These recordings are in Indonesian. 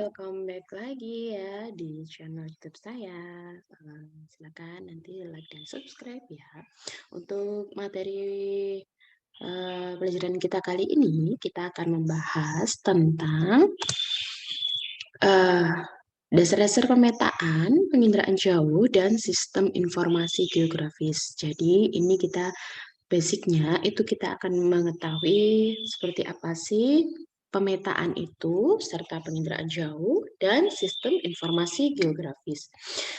welcome back lagi ya di channel YouTube saya. Silakan nanti like dan subscribe ya. Untuk materi pelajaran kita kali ini, kita akan membahas tentang eh, dasar-dasar pemetaan, penginderaan jauh, dan sistem informasi geografis. Jadi ini kita basicnya itu kita akan mengetahui seperti apa sih pemetaan itu, serta penginderaan jauh, dan sistem informasi geografis.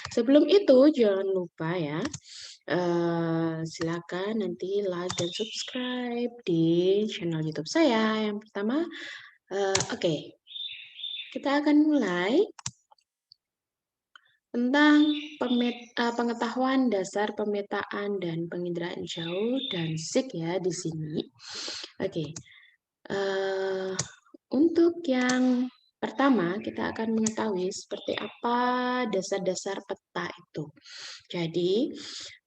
Sebelum itu, jangan lupa ya, silakan nanti like dan subscribe di channel YouTube saya. Yang pertama, oke, kita akan mulai tentang pengetahuan dasar pemetaan dan penginderaan jauh dan SIG ya di sini. Oke, untuk yang pertama kita akan mengetahui seperti apa dasar-dasar peta itu. Jadi,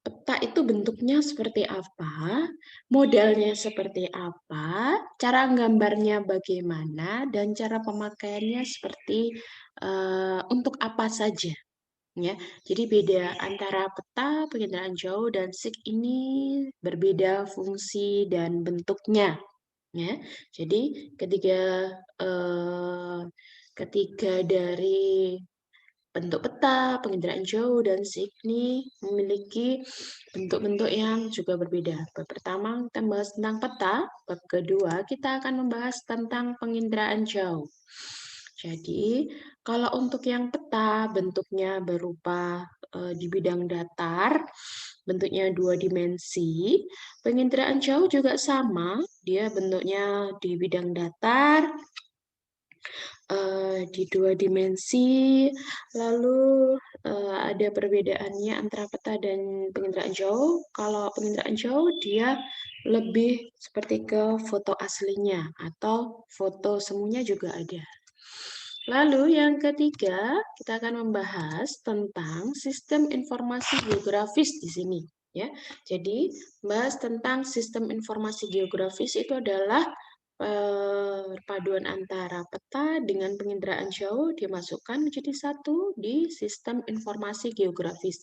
peta itu bentuknya seperti apa, modelnya seperti apa, cara gambarnya bagaimana, dan cara pemakaiannya seperti untuk apa saja. Ya, jadi beda antara peta, penginderaan jauh, dan SIG ini berbeda fungsi dan bentuknya. Ya, jadi eh, ketiga dari bentuk peta, penginderaan jauh, dan SIG ini memiliki bentuk-bentuk yang juga berbeda. Bab pertama kita membahas tentang peta, bab kedua kita akan membahas tentang penginderaan jauh. Jadi, kalau untuk yang peta bentuknya berupa di bidang datar, bentuknya dua dimensi. Penginderaan jauh juga sama, dia bentuknya di bidang datar, di dua dimensi. Lalu ada perbedaannya antara peta dan penginderaan jauh. Kalau penginderaan jauh dia lebih seperti ke foto aslinya atau foto semuanya juga ada. Lalu yang ketiga, kita akan membahas tentang sistem informasi geografis di sini. Ya, jadi bahas tentang sistem informasi geografis itu adalah perpaduan antara peta dengan penginderaan jauh dimasukkan menjadi satu di sistem informasi geografis.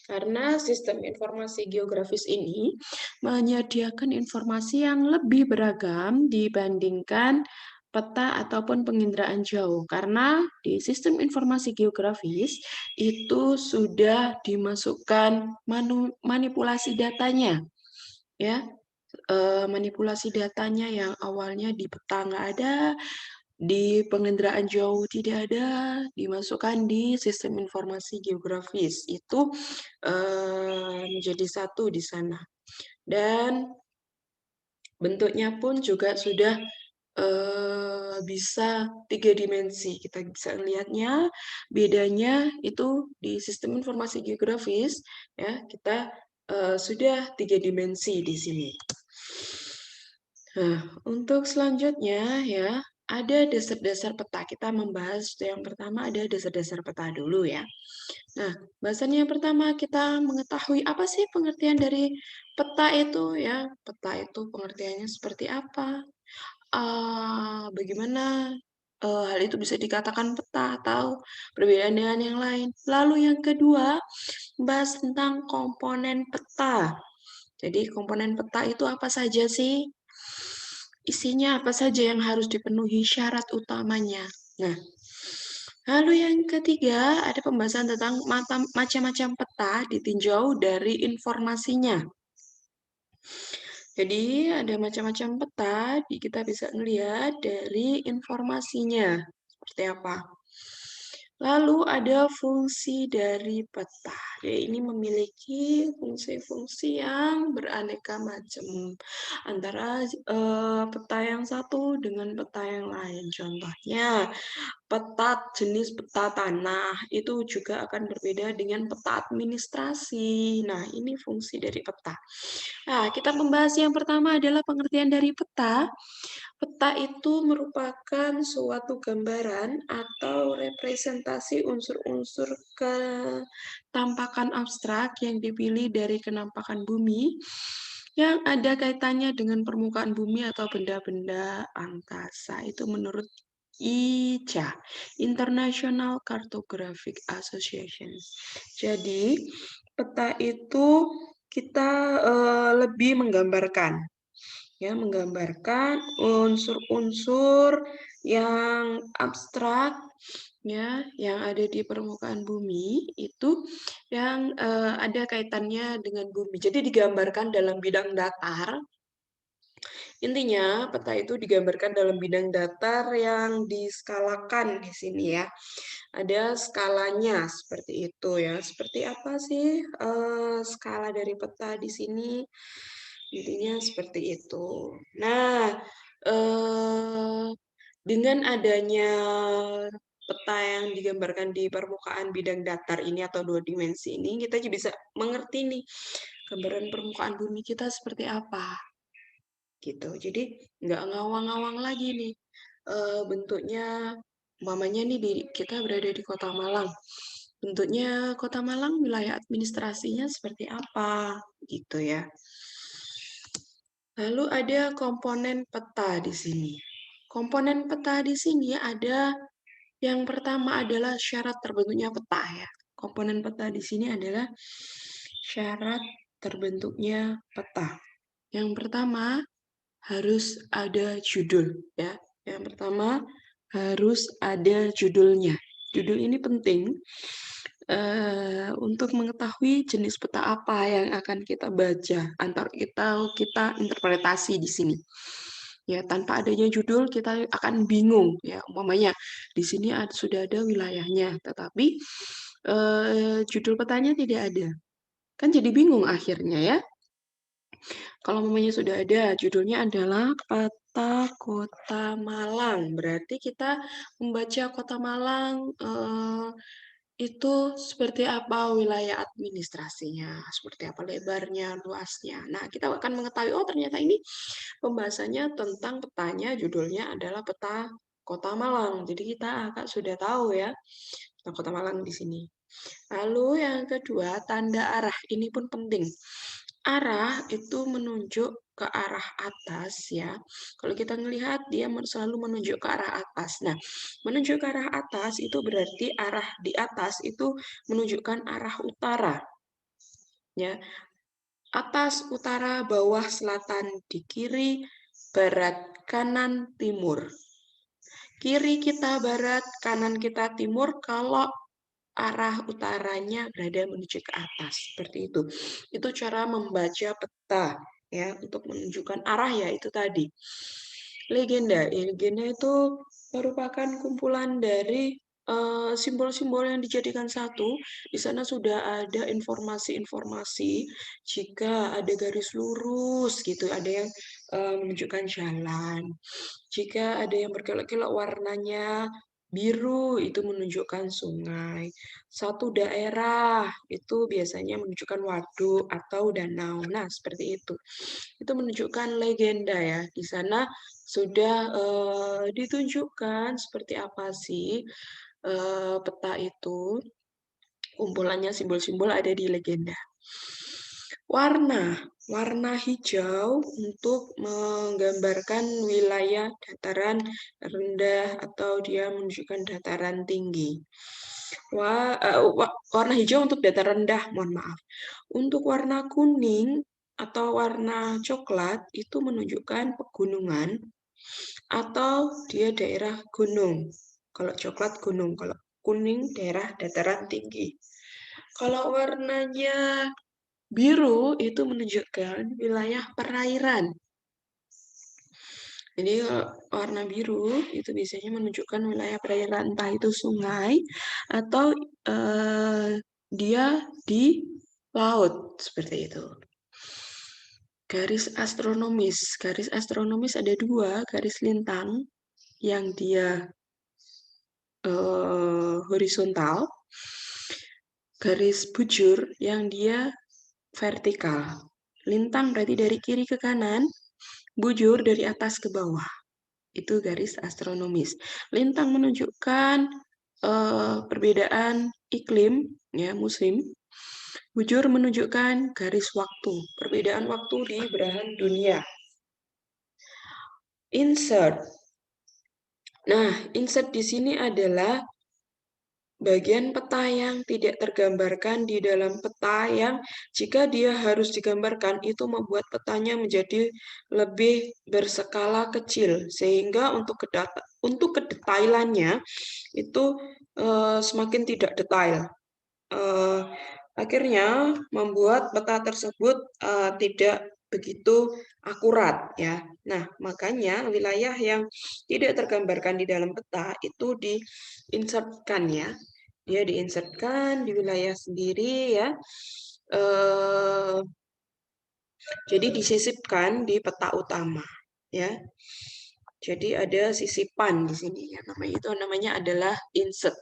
Karena sistem informasi geografis ini menyediakan informasi yang lebih beragam dibandingkan peta ataupun penginderaan jauh, karena di sistem informasi geografis itu sudah dimasukkan manipulasi datanya, ya, manipulasi datanya yang awalnya di peta nggak ada, di penginderaan jauh tidak ada, dimasukkan di sistem informasi geografis itu menjadi satu di sana, dan bentuknya pun juga sudah bisa tiga dimensi. Kita bisa lihatnya, bedanya itu di sistem informasi geografis, ya, kita sudah tiga dimensi di sini. Nah, untuk selanjutnya ya, ada dasar-dasar peta. Kita membahas yang pertama ada dasar-dasar peta dulu ya. Nah, bahasan yang pertama kita mengetahui apa sih pengertian dari peta itu ya. Peta itu pengertiannya seperti apa? Bagaimana hal itu bisa dikatakan peta atau perbedaan dengan yang lain. Lalu yang kedua, bahas tentang komponen peta. Jadi komponen peta itu apa saja sih? Isinya apa saja yang harus dipenuhi syarat utamanya. Nah, lalu yang ketiga ada pembahasan tentang macam-macam peta ditinjau dari informasinya. Jadi ada macam-macam peta, kita bisa melihat dari informasinya seperti apa. Lalu ada fungsi dari peta. Dia ini memiliki fungsi-fungsi yang beraneka macam antara peta yang satu dengan peta yang lain. Contohnya, peta jenis peta tanah itu juga akan berbeda dengan peta administrasi. Nah, ini fungsi dari peta. Nah, kita membahas yang pertama adalah pengertian dari peta. Peta itu merupakan suatu gambaran atau representasi unsur-unsur ketampakan abstrak yang dipilih dari kenampakan bumi yang ada kaitannya dengan permukaan bumi atau benda-benda angkasa. Itu menurut ICA, International Cartographic Association. Jadi, peta itu kita lebih menggambarkan, ya, menggambarkan unsur-unsur yang abstrak, ya, yang ada di permukaan bumi itu yang ada kaitannya dengan bumi. Jadi digambarkan dalam bidang datar. Intinya, peta itu digambarkan dalam bidang datar yang diskalakan di sini ya. Ada skalanya seperti itu ya. Seperti apa sih skala dari peta di sini? Intinya seperti itu. Nah, dengan adanya peta yang digambarkan di permukaan bidang datar ini atau 2 dimensi ini, kita juga bisa mengerti nih gambaran permukaan bumi kita seperti apa gitu. Jadi nggak ngawang-ngawang lagi nih bentuknya. Umpamanya nih kita berada di Kota Malang. Bentuknya Kota Malang, wilayah administrasinya seperti apa gitu ya. Lalu ada komponen peta di sini. Komponen peta di sini ada yang pertama adalah syarat terbentuknya peta ya. Komponen peta di sini adalah syarat terbentuknya peta. Yang pertama harus ada judul ya. Yang pertama harus ada judulnya. Judul ini penting untuk mengetahui jenis peta apa yang akan kita baca, kita interpretasi di sini. Ya, tanpa adanya judul kita akan bingung ya. Umpamanya di sini sudah ada wilayahnya, tetapi judul petanya tidak ada. Kan jadi bingung akhirnya ya. Kalau umpamanya sudah ada, judulnya adalah Peta Kota Malang. Berarti kita membaca Kota Malang itu seperti apa wilayah administrasinya, seperti apa lebarnya, luasnya. Nah, kita akan mengetahui, oh ternyata ini pembahasannya tentang petanya, judulnya adalah Peta Kota Malang. Jadi kita sudah tahu ya, Peta Kota Malang di sini. Lalu yang kedua, tanda arah. Ini pun penting. Arah itu menunjuk ke arah atas ya. Kalau kita melihat dia selalu menunjuk ke arah atas. Nah, menunjuk ke arah atas itu berarti arah di atas itu menunjukkan arah utara. Ya. Atas, utara, bawah, selatan, di kiri, barat, kanan, timur. Kiri kita barat, kanan kita timur kalau arah utaranya berada menuju ke atas, seperti itu. Itu cara membaca peta ya untuk menunjukkan arah ya itu tadi. Legenda, legenda itu merupakan kumpulan dari simbol-simbol yang dijadikan satu. Di sana sudah ada informasi-informasi jika ada garis lurus gitu, ada yang menunjukkan jalan. Jika ada yang berkelok-kelok warnanya biru itu menunjukkan sungai. Satu daerah itu biasanya menunjukkan waduk atau danau. Nah, seperti itu. Itu menunjukkan legenda ya. Di sana sudah ditunjukkan seperti apa sih peta itu. Kumpulannya simbol-simbol ada di legenda. Warna hijau untuk menggambarkan wilayah dataran rendah atau dia menunjukkan dataran tinggi. Warna hijau untuk dataran rendah, mohon maaf. Untuk warna kuning atau warna coklat itu menunjukkan pegunungan atau dia daerah gunung. Kalau coklat gunung, kalau kuning daerah dataran tinggi. Kalau warnanya biru itu menunjukkan wilayah perairan. Jadi warna biru itu biasanya menunjukkan wilayah perairan, entah itu sungai atau dia di laut, seperti itu. Garis astronomis ada 2, garis lintang yang dia horizontal, garis bujur yang dia vertikal. Lintang berarti dari kiri ke kanan, bujur dari atas ke bawah. Itu garis astronomis. Lintang menunjukkan perbedaan iklim, ya musim. Bujur menunjukkan garis waktu, perbedaan waktu di belahan dunia. Insert. Nah, insert di sini adalah bagian peta yang tidak tergambarkan di dalam peta yang jika dia harus digambarkan itu membuat petanya menjadi lebih berskala kecil sehingga untuk kedetailannya itu semakin tidak detail. Akhirnya membuat peta tersebut tidak begitu akurat ya. Nah, makanya wilayah yang tidak tergambarkan di dalam peta itu diinsertkan ya. Dia diinsertkan di wilayah sendiri ya. Jadi disisipkan di peta utama ya. Jadi ada sisipan di sini ya. Namanya adalah insert.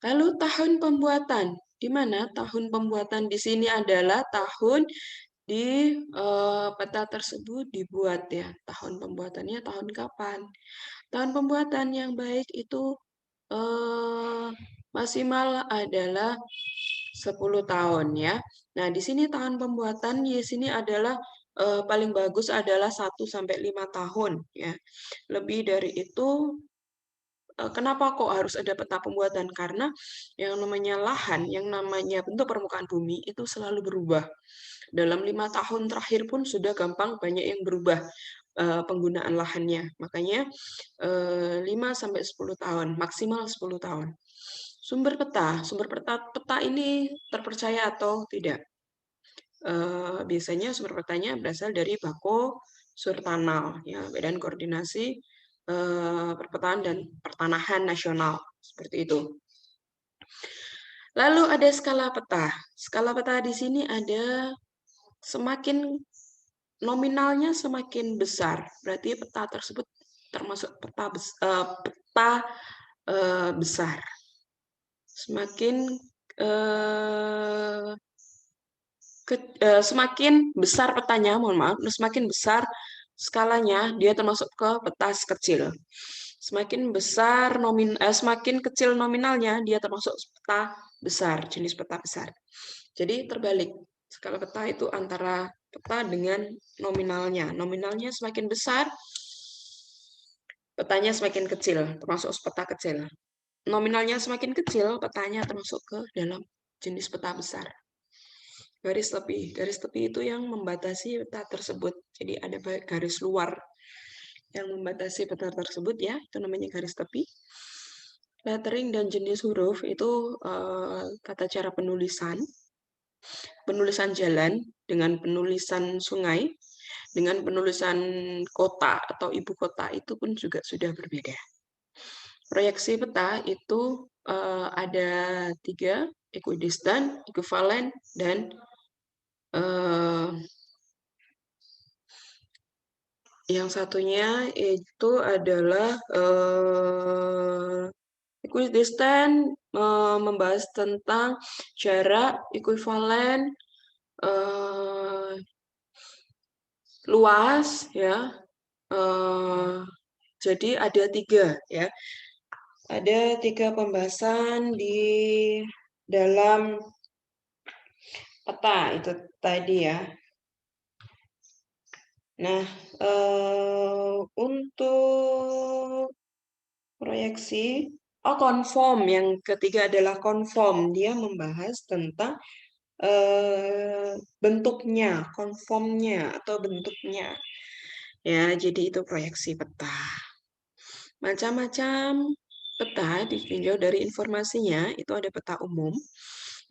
Lalu tahun pembuatan, di mana tahun pembuatan di sini adalah tahun di peta tersebut dibuat ya. Tahun pembuatannya tahun kapan? Tahun pembuatan yang baik itu maksimal adalah 10 tahun ya. Nah, di sini tahun pembuatan di sini adalah paling bagus adalah 1 sampai 5 tahun ya. Lebih dari itu kenapa kok harus ada peta pembuatan? Karena yang namanya lahan, yang namanya bentuk permukaan bumi itu selalu berubah. Dalam 5 tahun terakhir pun sudah gampang banyak yang berubah penggunaan lahannya. Makanya 5 sampai 10 tahun, maksimal 10 tahun. Sumber peta ini terpercaya atau tidak? Biasanya sumber petanya berasal dari Bako Surtanal, ya, Badan Koordinasi Perpetaan dan Pertanahan Nasional, seperti itu. Lalu ada skala peta. Skala peta di sini ada semakin nominalnya semakin besar, berarti peta tersebut termasuk peta besar. Semakin besar petanya, semakin besar skalanya, dia termasuk ke peta kecil. Semakin kecil nominalnya, dia termasuk peta besar, jenis peta besar. Jadi terbalik, skala peta itu antara peta dengan nominalnya. Nominalnya semakin besar, petanya semakin kecil, termasuk peta kecil. Nominalnya semakin kecil, petanya termasuk ke dalam jenis peta besar. Garis tepi itu yang membatasi peta tersebut. Jadi ada garis luar yang membatasi peta tersebut ya, itu namanya garis tepi. Lettering dan jenis huruf itu tata cara penulisan jalan dengan penulisan sungai, dengan penulisan kota atau ibu kota itu pun juga sudah berbeda. Proyeksi peta itu ada 3, equidistant, equivalent, dan yang satunya itu adalah equidistant, membahas tentang jarak, equivalent, luas ya. Jadi ada 3 ya. Ada 3 pembahasan di dalam peta itu tadi ya. Nah, untuk proyeksi, konform. Yang ketiga adalah konform. Dia membahas tentang bentuknya, konformnya atau bentuknya. Ya, jadi itu proyeksi peta. Macam-macam peta ditinjau dari informasinya, itu ada peta umum.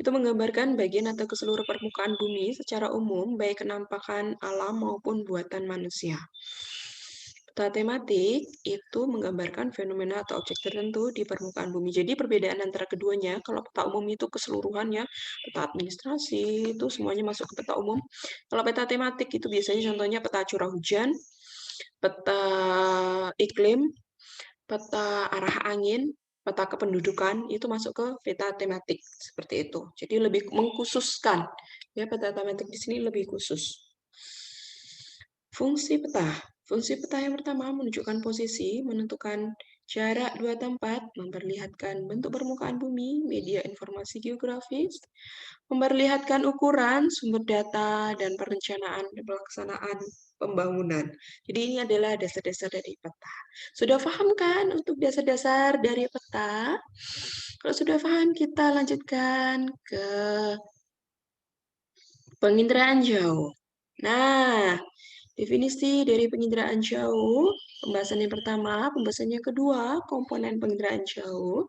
Itu menggambarkan bagian atau keseluruhan permukaan bumi secara umum, baik kenampakan alam maupun buatan manusia. Peta tematik itu menggambarkan fenomena atau objek tertentu di permukaan bumi. Jadi perbedaan antara keduanya, kalau peta umum itu keseluruhannya, peta administrasi itu semuanya masuk ke peta umum. Kalau peta tematik itu biasanya contohnya peta curah hujan, peta iklim, peta arah angin, peta kependudukan itu masuk ke peta tematik seperti itu. Jadi lebih mengkhususkan ya, peta tematik di sini lebih khusus. Fungsi peta yang pertama menunjukkan posisi, menentukan jarak 2 tempat, memperlihatkan bentuk permukaan bumi, media informasi geografis, memperlihatkan ukuran, sumber data, dan perencanaan dan pelaksanaan pembangunan. Jadi ini adalah dasar-dasar dari peta. Sudah paham kan untuk dasar-dasar dari peta? Kalau sudah paham, kita lanjutkan ke penginderaan jauh. Nah, definisi dari penginderaan jauh, pembahasan yang pertama, pembahasan yang kedua, komponen penginderaan jauh.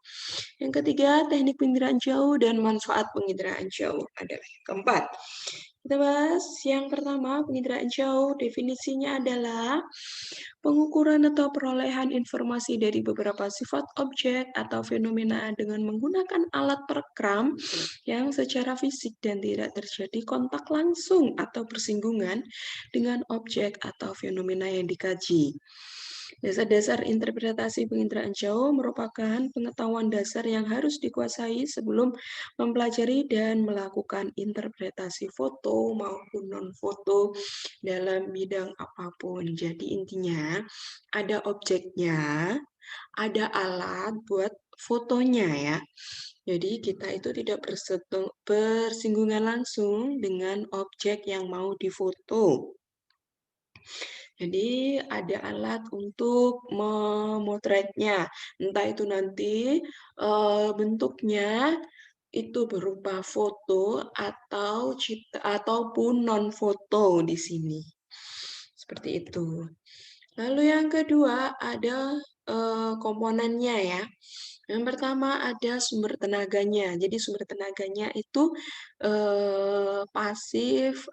Yang ketiga, teknik penginderaan jauh dan manfaat penginderaan jauh adalah yang keempat. Kita bahas yang pertama, penginderaan jauh. Definisinya adalah pengukuran atau perolehan informasi dari beberapa sifat objek atau fenomena dengan menggunakan alat perekam yang secara fisik dan tidak terjadi kontak langsung atau bersinggungan dengan objek atau fenomena yang dikaji. Dasar-dasar interpretasi penginderaan jauh merupakan pengetahuan dasar yang harus dikuasai sebelum mempelajari dan melakukan interpretasi foto maupun non-foto dalam bidang apapun. Jadi intinya ada objeknya, ada alat buat fotonya ya. Jadi kita itu tidak bersinggungan langsung dengan objek yang mau difoto. Jadi ada alat untuk memotretnya, entah itu nanti bentuknya itu berupa foto atau ataupun non foto di sini. Seperti itu. Lalu yang kedua ada komponennya ya. Yang pertama ada sumber tenaganya. Jadi sumber tenaganya itu pasif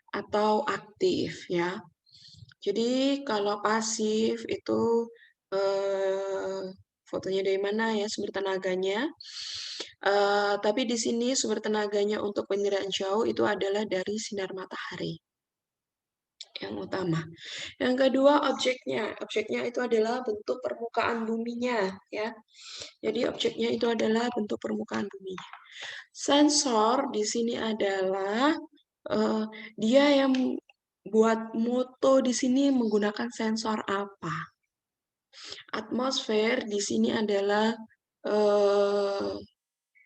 atau aktif ya. Jadi kalau pasif itu fotonya dari mana ya sumber tenaganya. Tapi di sini sumber tenaganya untuk penginderaan jauh itu adalah dari sinar matahari yang utama. Yang kedua objeknya. Objeknya itu adalah bentuk permukaan buminya ya. Jadi objeknya itu adalah bentuk permukaan bumi. Sensor di sini adalah dia yang buat moto di sini menggunakan sensor apa? Atmosfer di sini adalah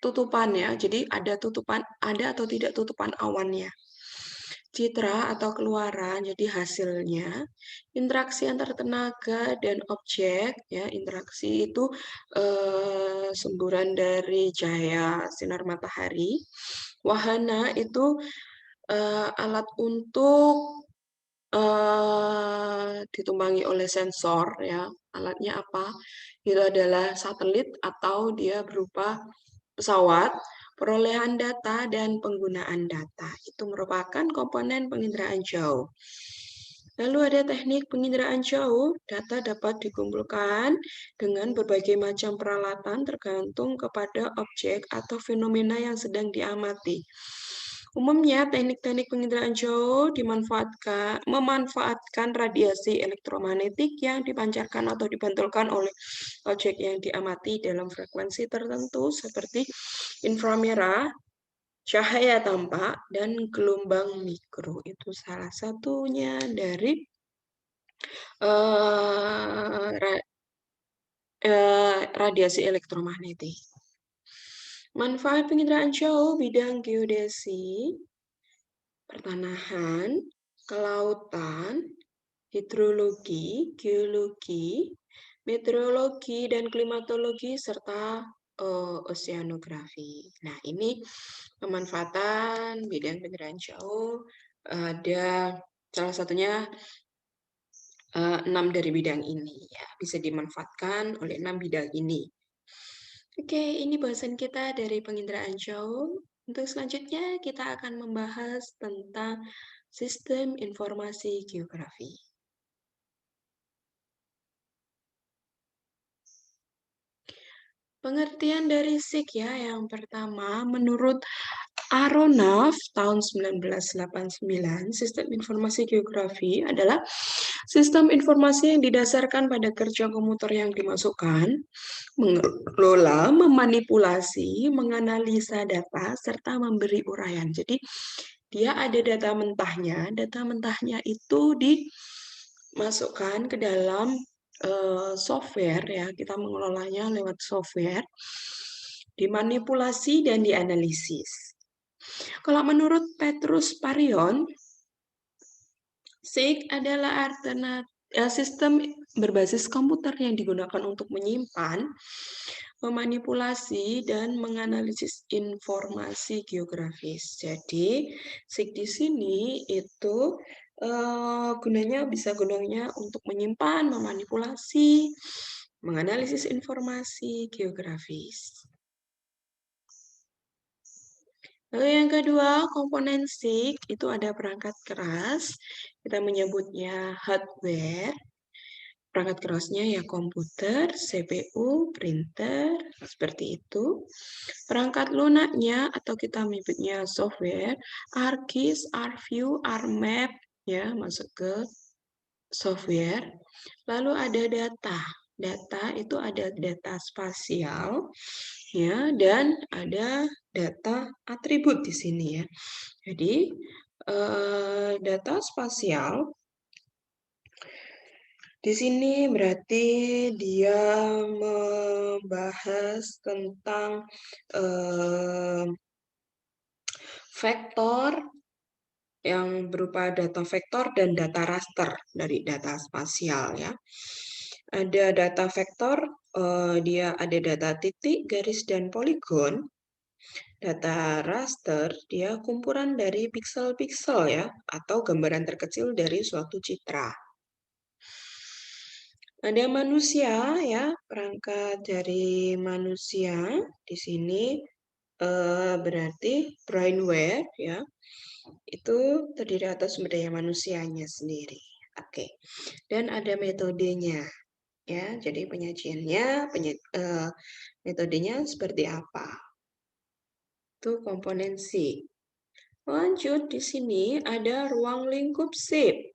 tutupan ya. Jadi ada tutupan, ada atau tidak tutupan awannya. Citra atau keluaran, jadi hasilnya interaksi antar tenaga dan objek ya. Interaksi itu semburan dari cahaya sinar matahari. Wahana itu alat untuk ditumpangi oleh sensor ya. Alatnya apa? Itu adalah satelit atau dia berupa pesawat, perolehan data dan penggunaan data. Itu merupakan komponen penginderaan jauh. Lalu ada teknik penginderaan jauh, data dapat dikumpulkan dengan berbagai macam peralatan tergantung kepada objek atau fenomena yang sedang diamati. Umumnya, teknik-teknik penginderaan jauh memanfaatkan radiasi elektromagnetik yang dipancarkan atau dipantulkan oleh objek yang diamati dalam frekuensi tertentu seperti inframerah, cahaya tampak, dan gelombang mikro. Itu salah satunya dari radiasi elektromagnetik. Manfaat penginderaan jauh bidang geodesi, pertanahan, kelautan, hidrologi, geologi, meteorologi, dan klimatologi, serta oceanografi. Nah, ini pemanfaatan bidang penginderaan jauh. Ada salah satunya 6 dari bidang ini. Ya, bisa dimanfaatkan oleh 6 bidang ini. Oke, ini bahasan kita dari penginderaan jauh. Untuk selanjutnya, kita akan membahas tentang sistem informasi geografi. Pengertian dari SIG ya, yang pertama, menurut Aronoff tahun 1989, sistem informasi geografi adalah sistem informasi yang didasarkan pada kerja komputer yang dimasukkan, mengelola, memanipulasi, menganalisa data, serta memberi uraian. Jadi, dia ada data mentahnya itu dimasukkan ke dalam software ya, kita mengelolanya lewat software, dimanipulasi dan dianalisis. Kalau menurut Petrus Parion, SIG adalah sistem berbasis komputer yang digunakan untuk menyimpan, memanipulasi, dan menganalisis informasi geografis. Jadi, SIG di sini itu gunanya untuk menyimpan, memanipulasi, menganalisis informasi geografis. Lalu yang kedua, komponen SIG itu ada perangkat keras, kita menyebutnya hardware. Perangkat kerasnya ya komputer, CPU, printer, seperti itu. Perangkat lunaknya atau kita menyebutnya software, ArcGIS, ArcView, ArcMap, ya masuk ke software. Lalu ada data. Data itu ada data spasial, ya, dan ada data atribut di sini ya. Jadi data spasial di sini berarti dia membahas tentang vektor yang berupa data vektor dan data raster dari data spasial ya. Ada data vektor, dia ada data titik, garis, dan poligon. Data raster, dia kumpulan dari piksel-piksel ya, atau gambaran terkecil dari suatu citra. Ada manusia ya, perangkat dari manusia di sini berarti brainware ya. Itu terdiri atas sumber daya manusianya sendiri. Oke. Dan ada metodenya ya. Jadi penyajiannya metodenya seperti apa? Itu komponen C. Lanjut di sini ada ruang lingkup SIP.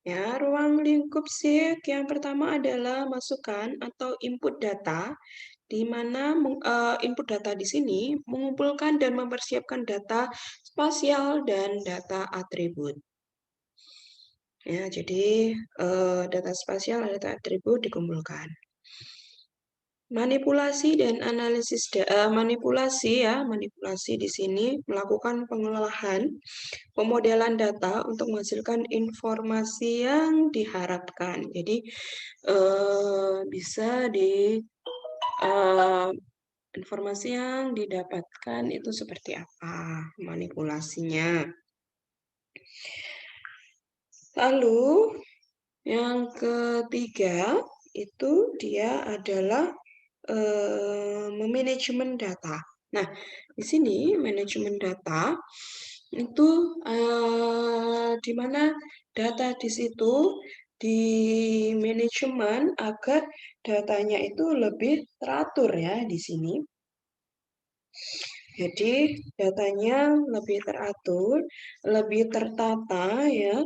Ya, ruang lingkup SIP yang pertama adalah masukan atau input data, di mana input data di sini mengumpulkan dan mempersiapkan data spasial dan data atribut. Ya, jadi data spasial dan data atribut dikumpulkan. Manipulasi dan analisis manipulasi di sini melakukan pengolahan pemodelan data untuk menghasilkan informasi yang diharapkan. Jadi bisa informasi yang didapatkan itu seperti apa manipulasinya. Lalu yang ketiga itu dia adalah memanajemen data. Nah, di sini manajemen data itu di mana data di situ di manajemen agar datanya itu lebih teratur ya di sini. Jadi datanya lebih teratur, lebih tertata ya.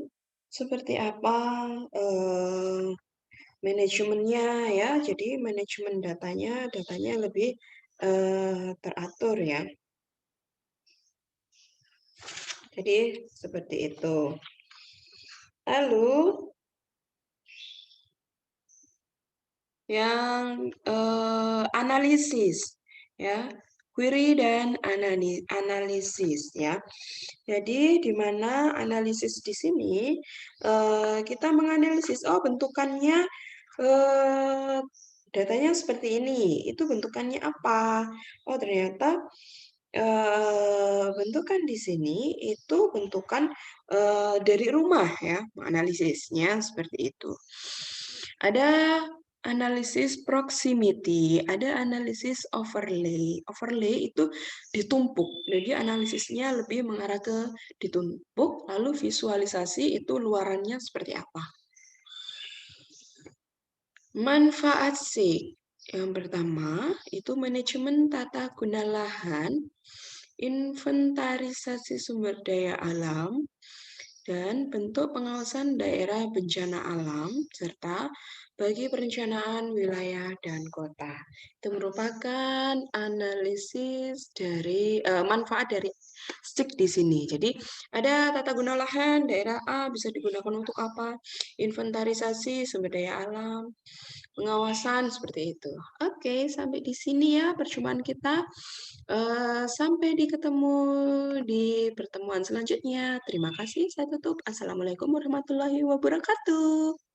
Seperti apa manajemennya ya, jadi manajemen datanya lebih teratur ya. Jadi seperti itu. Lalu yang analisis ya, query dan analisis ya. Jadi di mana analisis di sini kita menganalisis bentukannya datanya seperti ini, itu bentukannya apa? Oh ternyata bentukan di sini itu bentukan dari rumah ya, analisisnya seperti itu. Ada analisis proximity, ada analisis overlay. Overlay itu ditumpuk, jadi analisisnya lebih mengarah ke ditumpuk, lalu visualisasi itu luarannya seperti apa. Manfaat SIG. Yang pertama, itu manajemen tata guna lahan, inventarisasi sumber daya alam, dan bentuk pengawasan daerah bencana alam, serta bagi perencanaan wilayah dan kota. Itu merupakan analisis dari manfaat dari stick di sini. Jadi ada tata guna lahan, daerah A bisa digunakan untuk apa? Inventarisasi sumber daya alam, pengawasan seperti itu. Oke, sampai di sini ya perjumpaan kita. Sampai ketemu di pertemuan selanjutnya. Terima kasih, saya tutup. Assalamualaikum warahmatullahi wabarakatuh.